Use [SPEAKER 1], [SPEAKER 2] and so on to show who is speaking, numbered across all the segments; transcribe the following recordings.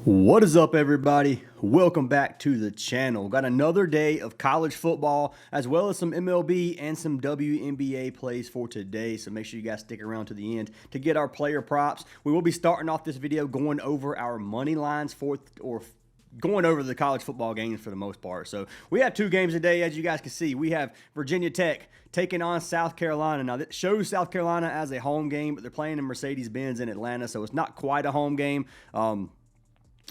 [SPEAKER 1] What is up, everybody? Welcome back to the channel. Got another day of college football as well as some MLB and some WNBA plays for today, so make sure you guys stick around to the end to get our player props. We will be starting off this video going over our money lines going over the college football games for the most part. So we have two games today, as you guys can see. We have Virginia Tech taking on South Carolina. Now, that shows South Carolina as a home game, but they're playing in Mercedes-Benz in Atlanta, so it's not quite a home game.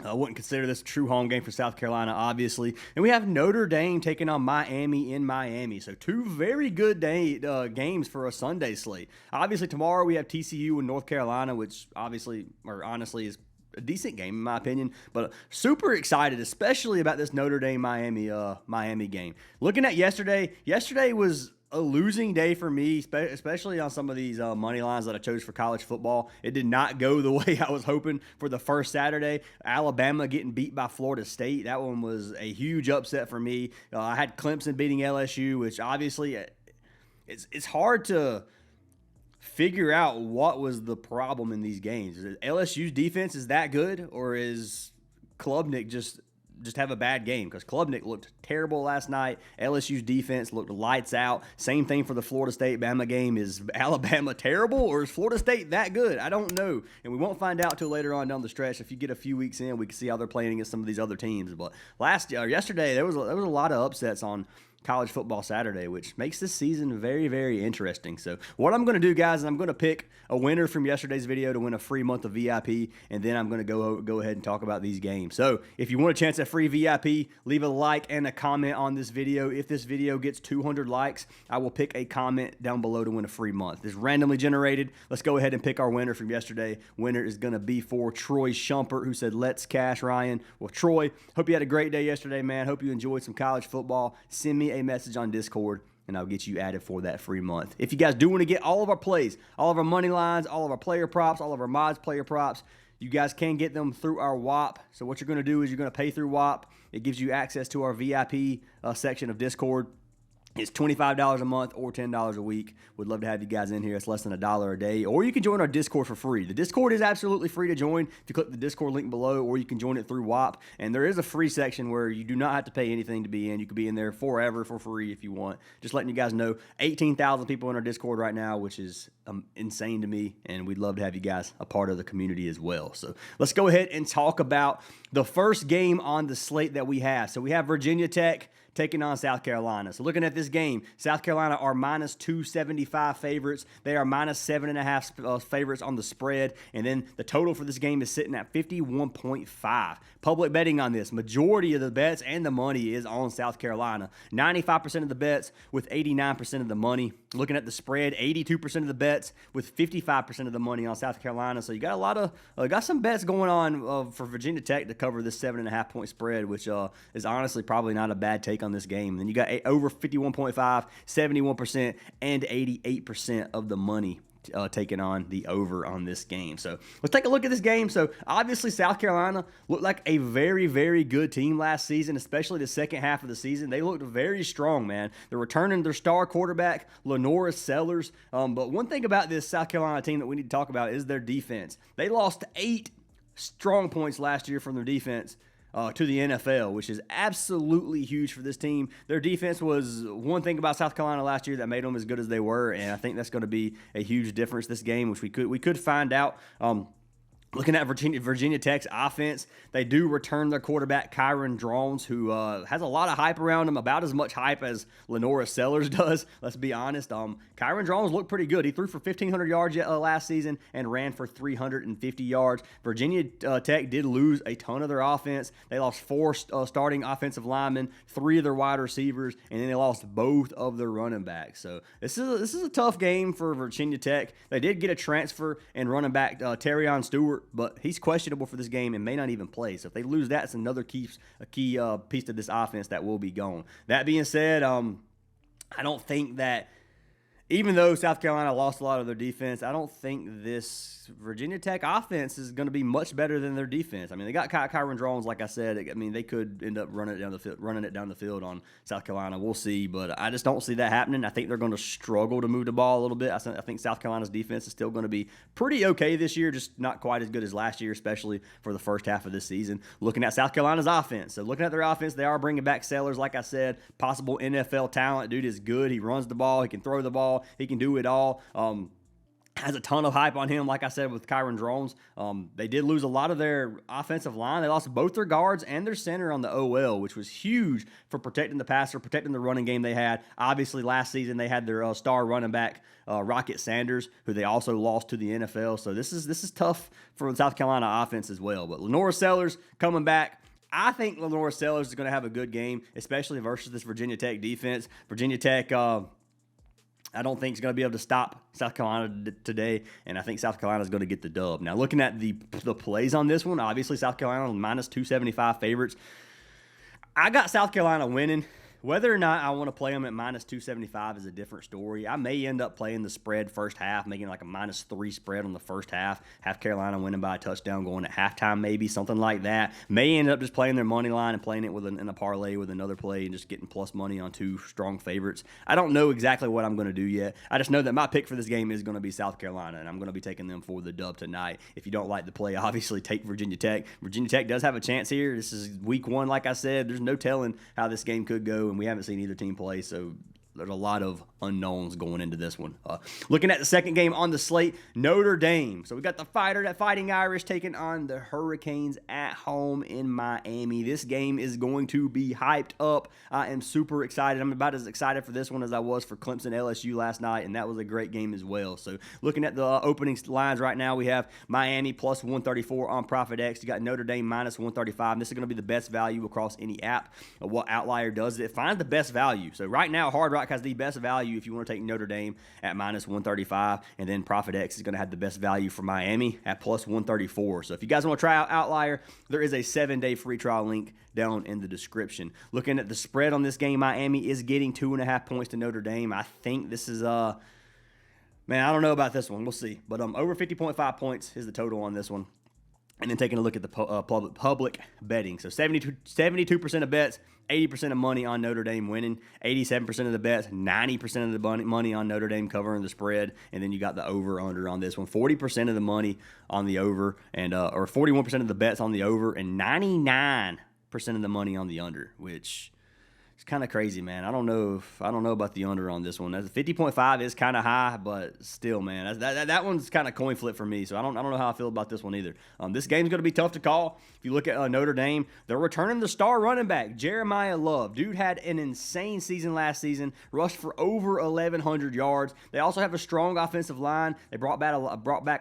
[SPEAKER 1] I wouldn't consider this a true home game for South Carolina, obviously. And we have Notre Dame taking on Miami in Miami. So two very good games for a Sunday slate. Obviously, tomorrow we have TCU and North Carolina, which honestly is a decent game in my opinion, but super excited, especially about this Notre Dame Miami game. Looking at yesterday was a losing day for me, especially on some of these money lines that I chose for college football. It did not go the way I was hoping for the first Saturday. Alabama getting beat by Florida State. That one was a huge upset for me. I had Clemson beating LSU, which obviously it's hard to figure out what was the problem in these games. Is it LSU's defense is that good, or is Klubnik just have a bad game? Because Klubnik looked terrible last night. LSU's defense looked lights out. Same thing for the Florida State-Bama game. Is Alabama terrible, or is Florida State that good? I don't know, and we won't find out till later on down the stretch. If you get a few weeks in, we can see how they're playing against some of these other teams. But yesterday, there was a lot of upsets on college football Saturday, which makes this season very, very interesting. So what I'm going to do, guys, is I'm going to pick a winner from yesterday's video to win a free month of VIP, and then I'm going to go ahead and talk about these games. So if you want a chance at free VIP, leave a like and a comment on this video. If this video gets 200 likes, I will pick a comment down below to win a free month. It's randomly generated. Let's go ahead and pick our winner from yesterday. Winner is going to be for Troy Shumpert, who said, "Let's cash Ryan." Well, Troy, hope you had a great day yesterday, man. Hope you enjoyed some college football. Send me a message on Discord, and I'll get you added for that free month. If you guys do want to get all of our plays, all of our money lines, all of our player props, all of our mods player props, you guys can get them through our WAP. So what you're going to do is you're going to pay through WAP. It gives you access to our VIP section of Discord. It's $25 a month or $10 a week. Would love to have you guys in here. It's less than $1 a day. Or you can join our Discord for free. The Discord is absolutely free to join if you click the Discord link below, or you can join it through WAP. And there is a free section where you do not have to pay anything to be in. You can be in there forever for free if you want. Just letting you guys know, 18,000 people in our Discord right now, which is insane to me. And we'd love to have you guys a part of the community as well. So let's go ahead and talk about the first game on the slate that we have. So we have Virginia Tech taking on South Carolina. So looking at this game, South Carolina are minus 275 favorites. They are minus 7.5 favorites on the spread. And then the total for this game is sitting at 51.5. Public betting on this. Majority of the bets and the money is on South Carolina. 95% of the bets with 89% of the money. Looking at the spread, 82% of the bets with 55% of the money on South Carolina. So you got a lot of, got some bets going on for Virginia Tech to cover this 7.5 point spread, which is honestly probably not a bad take on this game. Then you got over 51.5, 71%, and 88% of the money taking on the over on this game. So let's take a look at this game. So obviously South Carolina looked like a very, very good team last season, especially the second half of the season. They looked very strong, man. They're returning their star quarterback, Lenora Sellers. But one thing about this South Carolina team that we need to talk about is their defense. They lost 8 strong points last year from their defense to the NFL, which is absolutely huge for this team. Their defense was one thing about South Carolina last year that made them as good as they were, and I think that's going to be a huge difference this game, which we could find out. Looking at Virginia Tech's offense, they do return their quarterback, Kyron Drones, who has a lot of hype around him, about as much hype as Lenora Sellers does, let's be honest. Kyron Drones looked pretty good. He threw for 1,500 yards last season and ran for 350 yards. Virginia Tech did lose a ton of their offense. They lost 4 starting offensive linemen, 3 of their wide receivers, and then they lost both of their running backs. So this is a tough game for Virginia Tech. They did get a transfer and running back, Terrion Stewart, but he's questionable for this game and may not even play. So if they lose that, it's another key piece to this offense that will be gone. That being said, I don't think that, even though South Carolina lost a lot of their defense, I don't think this Virginia Tech offense is going to be much better than their defense. I mean, they got Kyron Drones, like I said. I mean, they could end up running it down the field on South Carolina. We'll see, but I just don't see that happening. I think they're going to struggle to move the ball a little bit. I think South Carolina's defense is still going to be pretty okay this year, just not quite as good as last year, especially for the first half of this season. Looking at South Carolina's offense, so looking at their offense, they are bringing back Sellers, like I said, possible NFL talent. Dude is good. He runs the ball. He can throw the ball. He can do it all. Has a ton of hype on him, like I said, with Kyron Drones. They did lose a lot of their offensive line. They lost both their guards and their center on the OL, which was huge for protecting the passer, protecting the running game they had. Obviously, last season they had their star running back, Rocket Sanders, who they also lost to the NFL. So this is tough for the South Carolina offense as well. But Lenora Sellers coming back. I think Lenora Sellers is going to have a good game, especially versus this Virginia Tech defense. Virginia Tech, I don't think is going to be able to stop South Carolina today, and I think South Carolina is going to get the dub. Now, looking at the plays on this one, obviously South Carolina minus 275 favorites. I got South Carolina winning. Whether or not I want to play them at minus 275 is a different story. I may end up playing the spread first half, making like a -3 spread on the first half. Have Carolina winning by a touchdown going at halftime, maybe something like that. May end up just playing their money line and playing it in a parlay with another play and just getting plus money on two strong favorites. I don't know exactly what I'm going to do yet. I just know that my pick for this game is going to be South Carolina, and I'm going to be taking them for the dub tonight. If you don't like the play, obviously take Virginia Tech. Virginia Tech does have a chance here. This is week 1, like I said. There's no telling how this game could go, and we haven't seen either team play, so there's a lot of unknowns going into this one. Looking at the second game on the slate, Notre Dame. So we got the Fighting Irish taking on the Hurricanes at home in Miami. This game is going to be hyped up. I am super excited. I'm about as excited for this one as I was for Clemson LSU last night, and that was a great game as well. So looking at the opening lines right now, we have Miami plus 134 on ProfitX. You got Notre Dame minus 135. This is going to be the best value across any app. What Outlier does is it finds the best value. So right now, Hard Rock has the best value if you want to take Notre Dame at minus 135, and then ProfitX is going to have the best value for Miami at plus 134. So if you guys want to try out Outlier, there is a 7-day free trial link down in the description. Looking at the spread on this game, Miami is getting 2.5 points to Notre Dame. I think this is man, I don't know about this one. We'll see. But over 50.5 points is the total on this one. And then taking a look at the public betting. So 72% of bets, 80% of money on Notre Dame winning, 87% of the bets, 90% of the money on Notre Dame covering the spread, and then you got the over/under on this one. 40% of the money on the over, and or 41% of the bets on the over, and 99% of the money on the under, which it's kind of crazy, man. I don't know about the under on this one. 50.5 is kind of high, but still, man, that one's kind of coin flip for me. So I don't know how I feel about this one either. This game's going to be tough to call. If you look at Notre Dame, they're returning the star running back, Jeremiah Love. Dude had an insane season last season, rushed for over 1,100 yards. They also have a strong offensive line. They brought back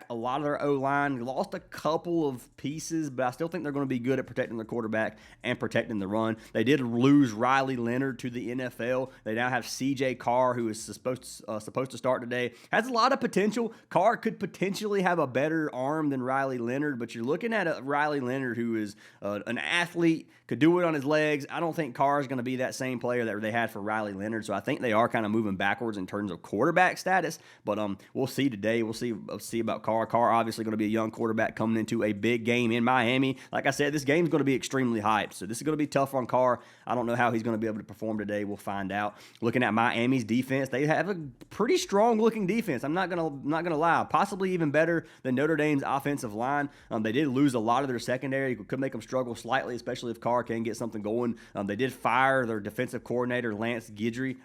[SPEAKER 1] a lot of their O-line. Lost a couple of pieces, but I still think they're going to be good at protecting their quarterback and protecting the run. They did lose Riley Leonard to the NFL. They now have C.J. Carr, who is supposed to start today. Has a lot of potential. Carr could potentially have a better arm than Riley Leonard, but you're looking at a Riley Leonard who is an athlete, could do it on his legs. I don't think Carr is going to be that same player that they had for Riley Leonard, so I think they are kind of moving backwards in terms of quarterback status, but we'll see today. We'll see about Carr. Carr obviously going to be a young quarterback coming into a big game in Miami. Like I said, this game's going to be extremely hyped, so this is going to be tough on Carr. I don't know how he's going to be able to perform today. We'll find out. Looking at Miami's defense, they have a pretty strong-looking defense. I'm not gonna lie. Possibly even better than Notre Dame's offensive line. They did lose a lot of their secondary. Could make them struggle slightly, especially if Carr can get something going. They did fire their defensive coordinator, Lance Guidry.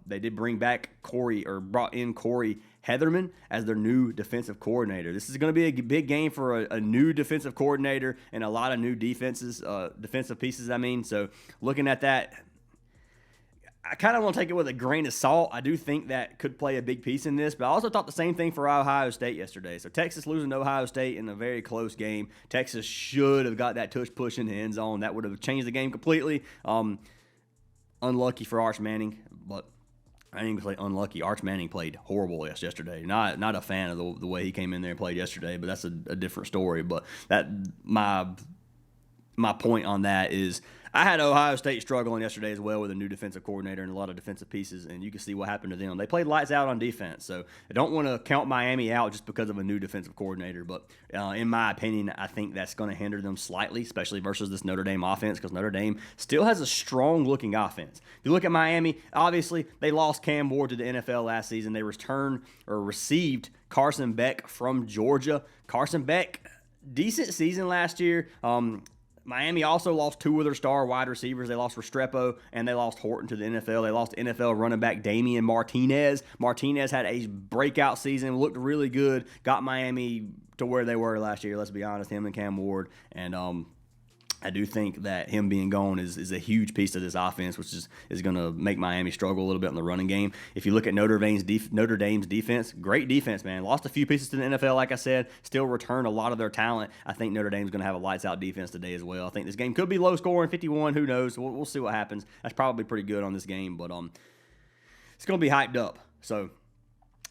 [SPEAKER 1] They did brought in Corey Heatherman as their new defensive coordinator. This is going to be a big game for a new defensive coordinator and a lot of new defensive pieces, So looking at that, I kind of want to take it with a grain of salt. I do think that could play a big piece in this, but I also thought the same thing for Ohio State yesterday. So Texas losing to Ohio State in a very close game. Texas should have got that tush push in the end zone. That would have changed the game completely. Unlucky for Arch Manning, but I didn't even say unlucky. Arch Manning played horrible yesterday. Not a fan of the way he came in there and played yesterday, but that's a different story. But my my point on that is I had Ohio State struggling yesterday as well with a new defensive coordinator and a lot of defensive pieces, and you can see what happened to them. They played lights out on defense, so I don't want to count Miami out just because of a new defensive coordinator, but in my opinion, I think that's going to hinder them slightly, especially versus this Notre Dame offense, because Notre Dame still has a strong-looking offense. If you look at Miami, obviously they lost Cam Ward to the NFL last season. They received Carson Beck from Georgia. Carson Beck, decent season last year. Miami also lost two of their star wide receivers. They lost Restrepo and they lost Horton to the NFL. They lost NFL running back Damian Martinez. Martinez had a breakout season, looked really good, got Miami to where they were last year, let's be honest, him and Cam Ward. And I do think that him being gone is a huge piece of this offense, which is going to make Miami struggle a little bit in the running game. If you look at Notre Dame's defense, great defense, man. Lost a few pieces to the NFL, like I said, still returned a lot of their talent. I think Notre Dame's going to have a lights-out defense today as well. I think this game could be low-scoring, 51, who knows. We'll see what happens. That's probably pretty good on this game, but it's going to be hyped up. So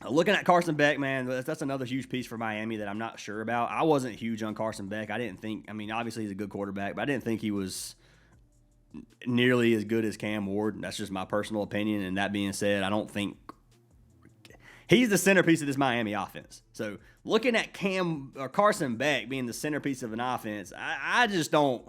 [SPEAKER 1] looking at Carson Beck, man, that's another huge piece for Miami that I'm not sure about. I wasn't huge on Carson Beck. Obviously he's a good quarterback, but I didn't think he was nearly as good as Cam Ward. That's just my personal opinion. And that being said, I don't think he's the centerpiece of this Miami offense. So looking at Carson Beck being the centerpiece of an offense, I just don't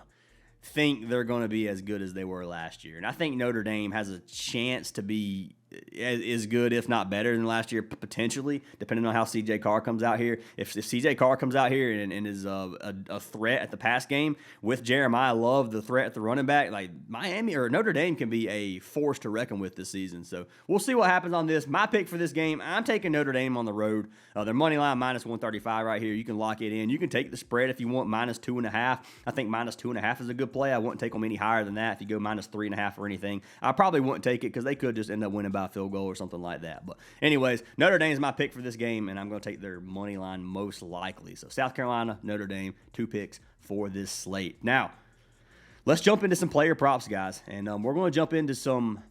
[SPEAKER 1] think they're going to be as good as they were last year. And I think Notre Dame has a chance to be as good, if not better than last year, potentially, depending on how C.J. Carr comes out here. If C.J. Carr comes out here and is a threat at the pass game with Jeremiah Love, the threat at the running back, like Miami or Notre Dame can be a force to reckon with this season. So we'll see what happens on this. My pick for this game, I'm taking Notre Dame on the road. Their money line minus 135 right here. You can lock it in. You can take the spread if you want minus 2.5. I think minus 2.5 is a good play. I wouldn't take them any higher than that. If you go minus 3.5 or anything, I probably wouldn't take it because they could just end up winning by a field goal or something like that. But anyways, Notre Dame is my pick for this game, and I'm going to take their money line most likely. So South Carolina, Notre Dame, 2 picks for this slate. Now, let's jump into some player props, guys, and we're going to jump into some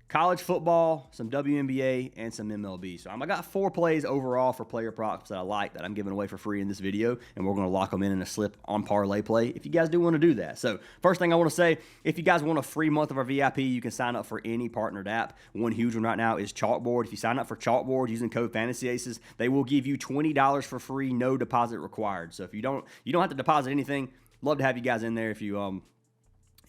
[SPEAKER 1] college football, some WNBA, and some MLB. So I got 4 plays overall for player props that I like that I'm giving away for free in this video, and we're going to lock them in a slip on parlay play if you guys do want to do that. So first thing I want to say, if you guys want a free month of our VIP, you can sign up for any partnered app. One huge one right now is Chalkboard. If you sign up for Chalkboard using code Fantasy Aces, they will give you $20 for free, no deposit required. So if you don't have to deposit anything. Love to have you guys in there if you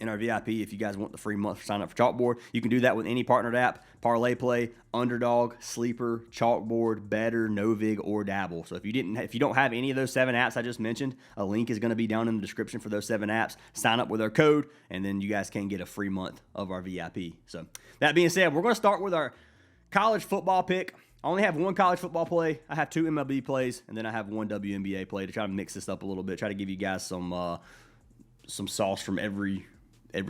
[SPEAKER 1] in our VIP, if you guys want the free month, sign up for Chalkboard. You can do that with any partnered app, Parlay Play, Underdog, Sleeper, Chalkboard, Better, Novig, or Dabble. So if you don't have any of those 7 apps I just mentioned, a link is going to be down in the description for those 7 apps. Sign up with our code, and then you guys can get a free month of our VIP. So that being said, we're going to start with our college football pick. I only have 1 college football play. I have 2 MLB plays, and then I have 1 WNBA play to try to mix this up a little bit, try to give you guys some sauce from every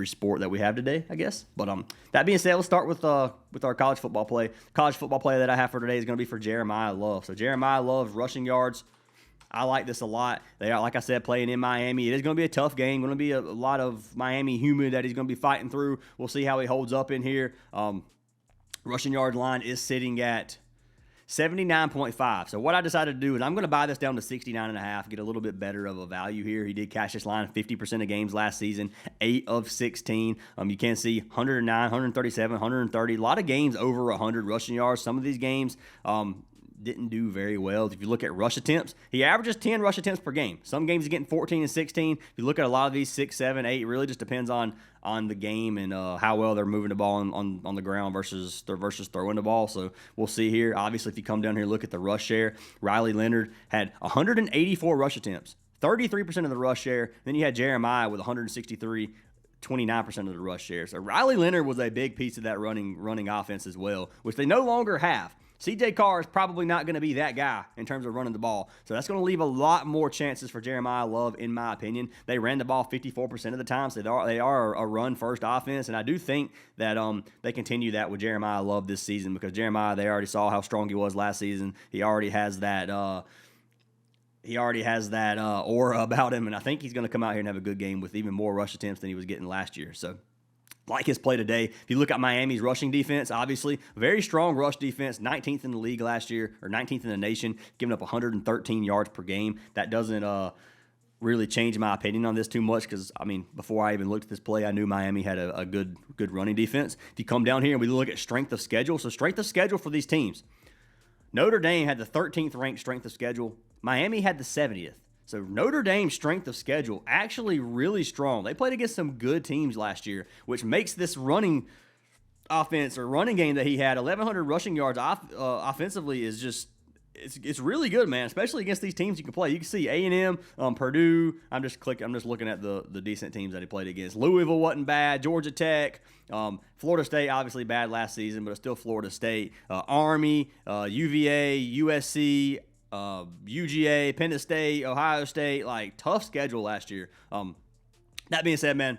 [SPEAKER 1] sport that we have today, I guess. But that being said, let's start with our college football play. College football play that I have for today is going to be for Jeremiah Love. So Jeremiah Love's rushing yards, I like this a lot. They are, like I said, playing in Miami. It is going to be a tough game. Going to be a lot of Miami humid that he's going to be fighting through. We'll see how he holds up in here. Rushing yard line is sitting at 79.5. So what I decided to do is I'm going to buy this down to 69.5, get a little bit better of a value here. He did cash this line 50% of games last season, 8 of 16. You can see 109, 137, 130. A lot of games over 100 rushing yards. Some of these games didn't do very well. If you look at rush attempts, he averages 10 rush attempts per game. Some games he's getting 14 and 16. If you look at a lot of these 6, 7, 8, it really just depends on the game and how well they're moving the ball on the ground versus throwing the ball. So we'll see here. Obviously, if you come down here and look at the rush share, Riley Leonard had 184 rush attempts, 33% of the rush share. Then you had Jeremiah with 163, 29% of the rush share. So Riley Leonard was a big piece of that running offense as well, which they no longer have. C.J. Carr is probably not going to be that guy in terms of running the ball. So that's going to leave a lot more chances for Jeremiah Love, in my opinion. They ran the ball 54% of the time, so they are a run-first offense. And I do think that they continue that with Jeremiah Love this season because Jeremiah, they already saw how strong he was last season. He already has that aura about him, and I think he's going to come out here and have a good game with even more rush attempts than he was getting last year. So like his play today. If you look at Miami's rushing defense, obviously, very strong rush defense, 19th in the league last year, or 19th in the nation, giving up 113 yards per game. That doesn't really change my opinion on this too much because, I mean, before I even looked at this play, I knew Miami had a good running defense. If you come down here and we look at strength of schedule, so strength of schedule for these teams, Notre Dame had the 13th ranked strength of schedule. Miami had the 70th. So Notre Dame's strength of schedule actually really strong. They played against some good teams last year, which makes this running offense or running game that he had, 1,100 rushing yards offensively, is just it's really good, man. Especially against these teams you can play. You can see A&M, Purdue. I'm just looking at the decent teams that he played against. Louisville wasn't bad. Georgia Tech, Florida State obviously bad last season, but it's still Florida State. Army, UVA, USC. UGA, Penn State, Ohio State, like tough schedule last year. That being said, man,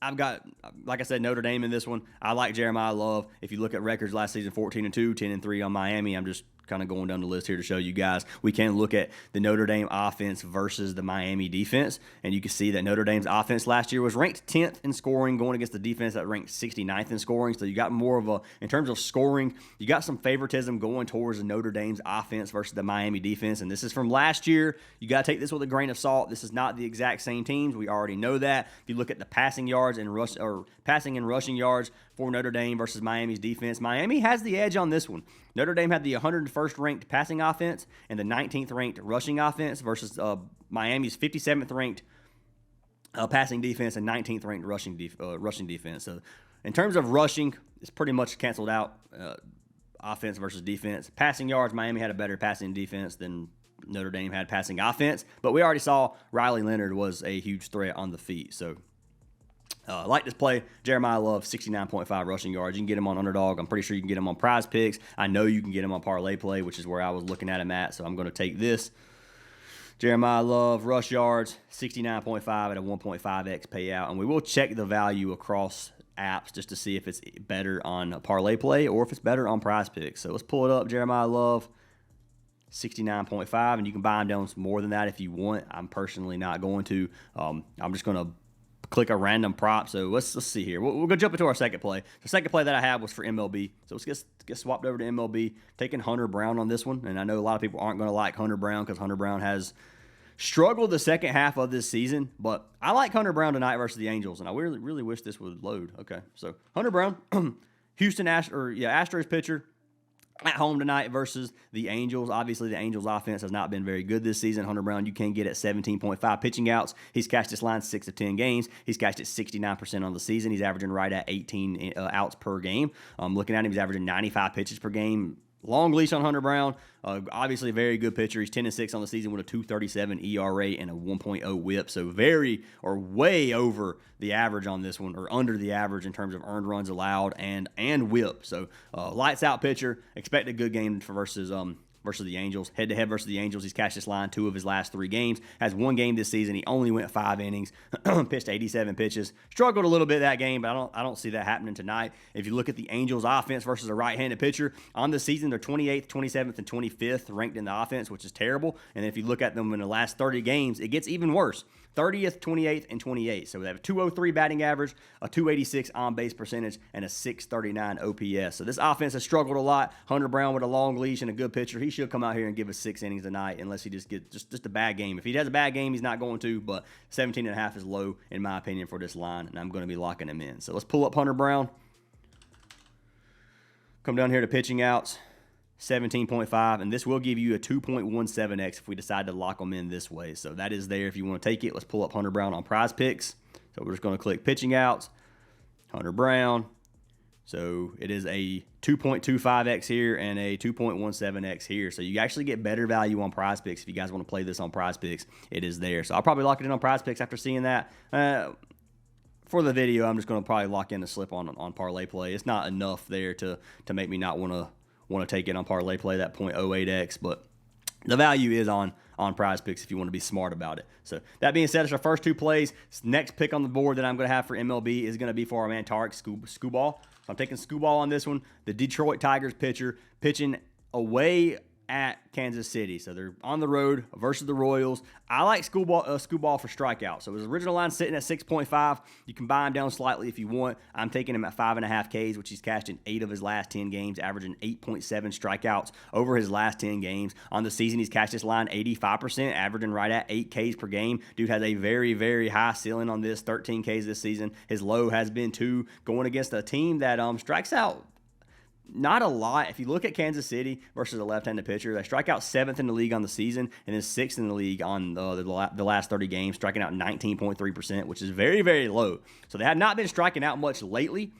[SPEAKER 1] I've got, like I said, Notre Dame in this one. I like Jeremiah Love. If you look at records last season, 14-2, 10-3 on Miami. I'm just kind of going down the list here to show you guys. We can look at the Notre Dame offense versus the Miami defense, and you can see that Notre Dame's offense last year was ranked 10th in scoring, going against the defense that ranked 69th in scoring. So you got more of in terms of scoring, you got some favoritism going towards the Notre Dame's offense versus the Miami defense, and this is from last year. You got to take this with a grain of salt. This is not the exact same teams. We already know that. If you look at the passing yards and passing and rushing yards for Notre Dame versus Miami's defense, Miami has the edge on this one. Notre Dame had the 101st ranked passing offense and the 19th ranked rushing offense versus Miami's 57th ranked passing defense and 19th ranked rushing defense. So in terms of rushing, it's pretty much canceled out, offense versus defense. Passing yards, Miami had a better passing defense than Notre Dame had passing offense, but we already saw Riley Leonard was a huge threat on the feet. So like this play, Jeremiah Love, 69.5 rushing yards. You can get him on Underdog. I'm pretty sure you can get him on PrizePicks. I know you can get him on Parlay Play, which is where I was looking at him at. So I'm going to take this. Jeremiah Love, rush yards, 69.5 at a 1.5x payout. And we will check the value across apps just to see if it's better on Parlay Play or if it's better on PrizePicks. So let's pull it up. Jeremiah Love, 69.5. And you can buy him down more than that if you want. I'm personally not going to. I'm just going to click a random prop. So let's see here. We'll go jump into our second play. The second play that I have was for MLB. So let's get swapped over to MLB. Taking Hunter Brown on this one. And I know a lot of people aren't going to like Hunter Brown because Hunter Brown has struggled the second half of this season. But I like Hunter Brown tonight versus the Angels. And I really, really wish this would load. Okay, so Hunter Brown, Houston Astros pitcher, at home tonight versus the Angels. Obviously, the Angels' offense has not been very good this season. Hunter Brown, you can get at 17.5 pitching outs. He's cashed this line 6 of 10 games. He's cashed it 69% on the season. He's averaging right at 18 outs per game. Looking at him, he's averaging 95 pitches per game. Long leash on Hunter Brown. Obviously, a very good pitcher. He's 10-6 on the season with a 2.37 ERA and a 1.0 WHIP. So way over the average on this one, or under the average in terms of earned runs allowed and WHIP. So lights out pitcher. Expect a good game versus the Angels. Head-to-head versus the Angels, he's cashed this line 2 of his last 3 games. Has 1 game this season. He only went 5 innings, pitched 87 pitches. Struggled a little bit that game, but I don't see that happening tonight. If you look at the Angels' offense versus a right-handed pitcher, on the season, they're 28th, 27th, and 25th ranked in the offense, which is terrible. And if you look at them in the last 30 games, it gets even worse. 30th, 28th, and 28th. So they have a 203 batting average, a 286 on-base percentage, and a 639 OPS. So this offense has struggled a lot. Hunter Brown with a long leash and a good pitcher. He should come out here and give us 6 innings tonight unless he just gets just a bad game. If he has a bad game, he's not going to, but 17.5 is low, in my opinion, for this line, and I'm going to be locking him in. So let's pull up Hunter Brown. Come down here to pitching outs. 17.5, and this will give you a 2.17x if we decide to lock them in this way. So that is there if you want to take it. Let's pull up Hunter Brown on PrizePicks. So we're just going to click pitching outs, Hunter Brown. So it is a 2.25x here and a 2.17x here. So you actually get better value on PrizePicks if you guys want to play this on PrizePicks. It is there. So I'll probably lock it in on PrizePicks after seeing that. For the video, I'm just going to probably lock in the slip on Parlay Play. It's not enough there to make me not want to take it on Parlay Play, that 0.08x, but the value is on PrizePicks if you want to be smart about it. So that being said, it's our first 2 plays. Next pick on the board that I'm going to have for MLB is going to be for our man Tarik Skubal. So I'm taking Skubal on this one. The Detroit Tigers pitcher pitching away at Kansas City. So they're on the road versus the Royals. I like Skubal for strikeout. So his original line sitting at 6.5. You can buy him down slightly if you want. I'm taking him at 5.5 Ks, which he's cashed in 8 of his last 10 games, averaging 8.7 strikeouts over his last 10 games. On the season, he's cashed this line 85%, averaging right at 8 Ks per game. Dude has a very, very high ceiling on this, 13 Ks this season. His low has been 2, going against a team that strikes out not a lot. If you look at Kansas City versus a left-handed pitcher, they strike out 7th in the league on the season and then 6th in the league on the last 30 games, striking out 19.3%, which is very, very low. So they have not been striking out much lately.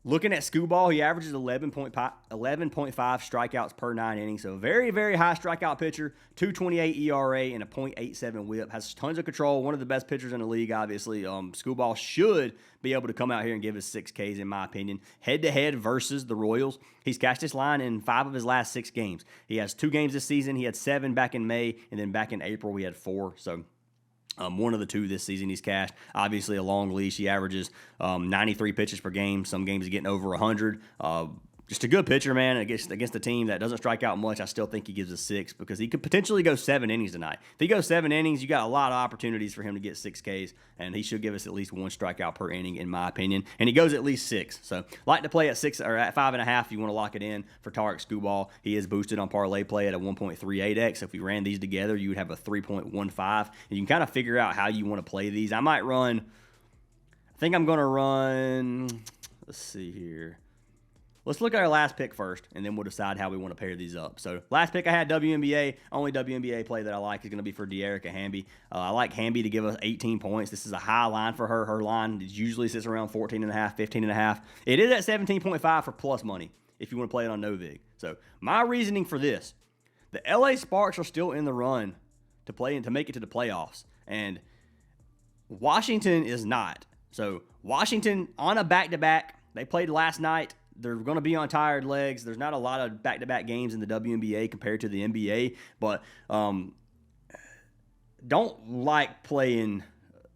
[SPEAKER 1] Looking at Skubal, he averages 11.5 strikeouts per 9 innings. So very, very high strikeout pitcher, 2.28 ERA and a .87 whip. Has tons of control, one of the best pitchers in the league, obviously. Skubal should be able to come out here and give us 6 Ks, in my opinion. Head-to-head versus the Royals, he's cashed this line in 5 of his last 6 games. He has 2 games this season. He had 7 back in May, and then back in April we had 4. So one of the 2 this season he's cashed. Obviously a long leash. He averages 93 pitches per game. Some games he's getting over 100. Just a good pitcher, man. Against a team that doesn't strike out much, I still think he gives a 6 because he could potentially go 7 innings tonight. If he goes 7 innings, you got a lot of opportunities for him to get 6 Ks, and he should give us at least 1 strikeout per inning, in my opinion. And he goes at least 6. So like to play at 6 or at 5.5 if you want to lock it in for Tarik Skubal. He is boosted on parlay play at a 1.38x. If we ran these together, you would have a 3.15. And you can kind of figure out how you want to play these. I think I'm going to run, let's see here. Let's look at our last pick first, and then we'll decide how we want to pair these up. So last pick I had WNBA. Only WNBA play that I like is going to be for Tarik Skubal. I like Hamby to give us 18 points. This is a high line for her. Her line usually sits around 14.5, 15.5. It is at 17.5 for plus money if you want to play it on Novig. So my reasoning for this, the LA Sparks are still in the run to play and to make it to the playoffs, and Washington is not. So Washington on a back-to-back. They played last night. They're going to be on tired legs. There's not a lot of back-to-back games in the WNBA compared to the NBA, but don't like playing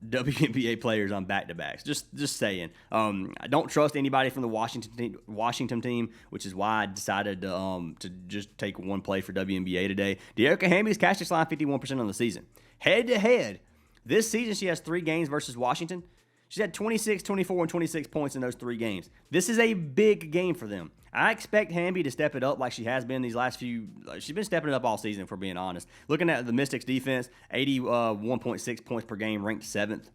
[SPEAKER 1] WNBA players on back-to-backs. Just saying. I don't trust anybody from the Washington team, which is why I decided to just take one play for WNBA today. Tarik Skubal cashed this line 51% on the season. Head-to-head, this season she has 3 games versus Washington. She's had 26, 24, and 26 points in those 3 games. This is a big game for them. I expect Hamby to step it up like she has been these last few. She's been stepping it up all season, if we're being honest. Looking at the Mystics defense, 81.6 points per game, ranked 7th.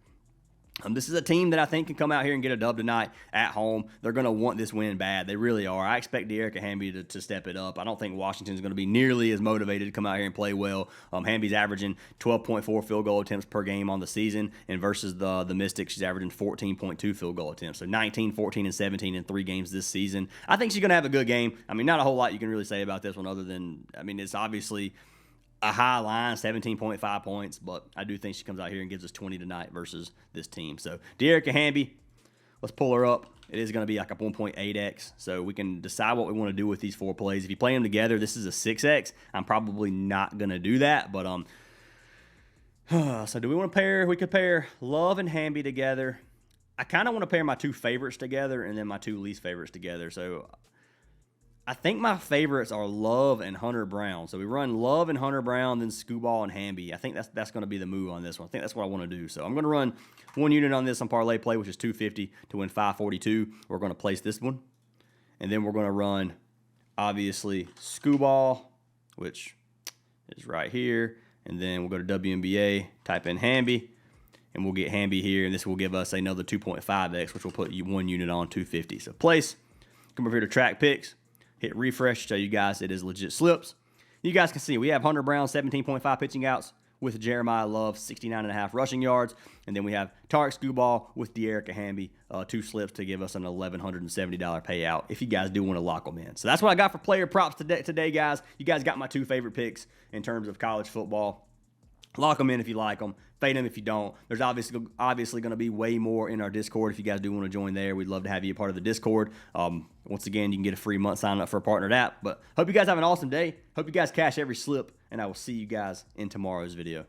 [SPEAKER 1] This is a team that I think can come out here and get a dub tonight at home. They're going to want this win bad. They really are. I expect Tarik Skubal to step it up. I don't think Washington's going to be nearly as motivated to come out here and play well. Hamby's averaging 12.4 field goal attempts per game on the season, and versus the Mystics, she's averaging 14.2 field goal attempts. So 19, 14, and 17 in 3 games this season. I think she's going to have a good game. I mean, not a whole lot you can really say about this one other than, I mean, it's obviously a high line, 17.5 points, but I do think she comes out here and gives us 20 tonight versus this team. So Tarik Skubal, let's pull her up. It is going to be like a 1.8x, so we can decide what we want to do with these 4 plays. If you play them together, this is a 6x. I'm probably not going to do that, but so do we want to pair? We could pair Love and Hamby together. I kind of want to pair my 2 favorites together and then my 2 least favorites together. So I think my favorites are Love and Hunter Brown. So we run Love and Hunter Brown, then Skubal and Hamby. I think that's going to be the move on this one. I think that's what I want to do. So I'm going to run 1 unit on this on parlay play, which is 250 to win 542. We're going to place this one. And then we're going to run, obviously, Skubal, which is right here. And then we'll go to WNBA, type in Hamby, and we'll get Hamby here. And this will give us another 2.5x, which will put you 1 unit on 250. So place, come over here to track picks. Hit refresh to show you guys it is legit slips. You guys can see we have Hunter Brown, 17.5 pitching outs with Jeremiah Love, 69.5 rushing yards. And then we have Tarik Skubal with Tarik Skubal, 2 slips to give us an $1,170 payout if you guys do want to lock them in. So that's what I got for player props today, guys. You guys got my 2 favorite picks in terms of college football. Lock them in if you like them. Fade them if you don't. There's obviously going to be way more in our Discord if you guys do want to join there. We'd love to have you a part of the Discord. Once again, you can get a free month sign up for a partnered app. But hope you guys have an awesome day. Hope you guys cash every slip, and I will see you guys in tomorrow's video.